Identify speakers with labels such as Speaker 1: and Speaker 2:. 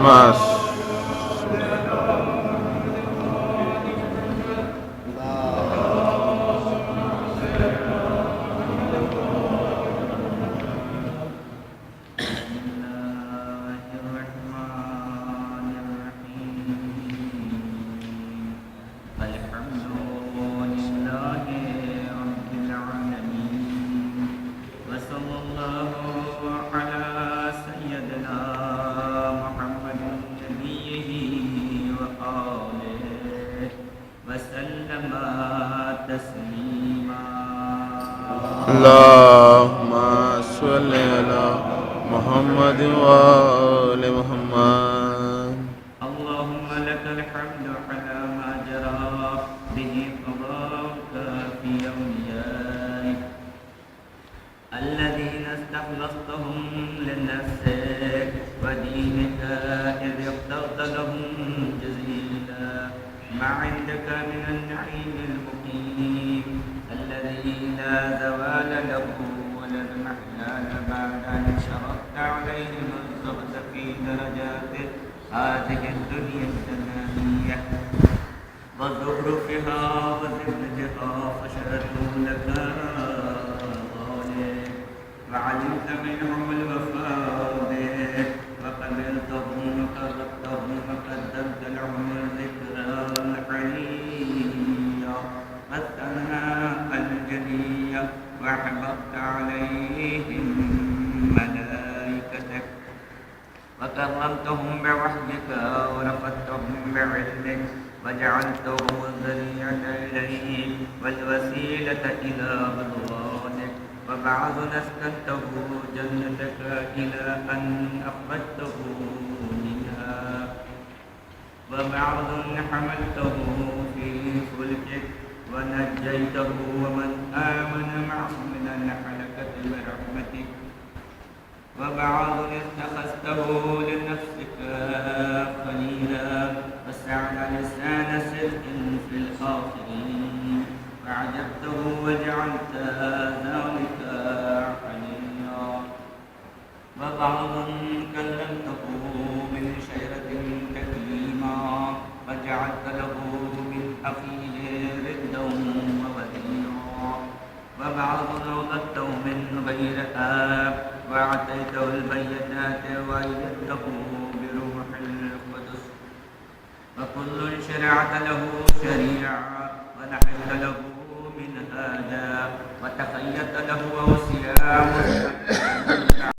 Speaker 1: مع اللهم صل على محمد وآل محمد.
Speaker 2: اللهم لك الحمد على ما جرى به قضاءك في أوليائك الذين استخلصتهم لنفسك ودينك إذ اخترت لهم جزيلا ما عندك من النعيم المقيم الذي لا زوال له ولا المحلال بعد أن شرطت عليهم الزهد في درجاته هذه الدنيا الزمانية وزخرفها وزبنتها فشرته لك ظالم وعلمت منهم الوفاء به وقبلتهم وقربتهم وقدمت لهم الذكرى الحنية والثناء الجلية وحببت عليهم ملائكتك وكرمتهم بوحيك ورفضتهم بعلمك وجعلتهم الذريعة إليك والوسيلة إلى رضوانك وبعض أسكنته جنتك إلى أن أخرجته منها وبعض حملته في فلكك ونجيته ومن آمن معه من الحلكة برحمتك وبعض اتخذته لنفسك خليلا وسعد لسان صدق في الآخرين فعجبته وجعلت ذلك حنيا وبعض كلمته من شجرة تكليما وجعلت له من أخيه ردا ووديعا وبعض أوقدته من غير آب وأعطيته البينات وأيدته بروح القدس وكل شرعت له شريعة ونحلت له من هذا وتخيلت له أوصياء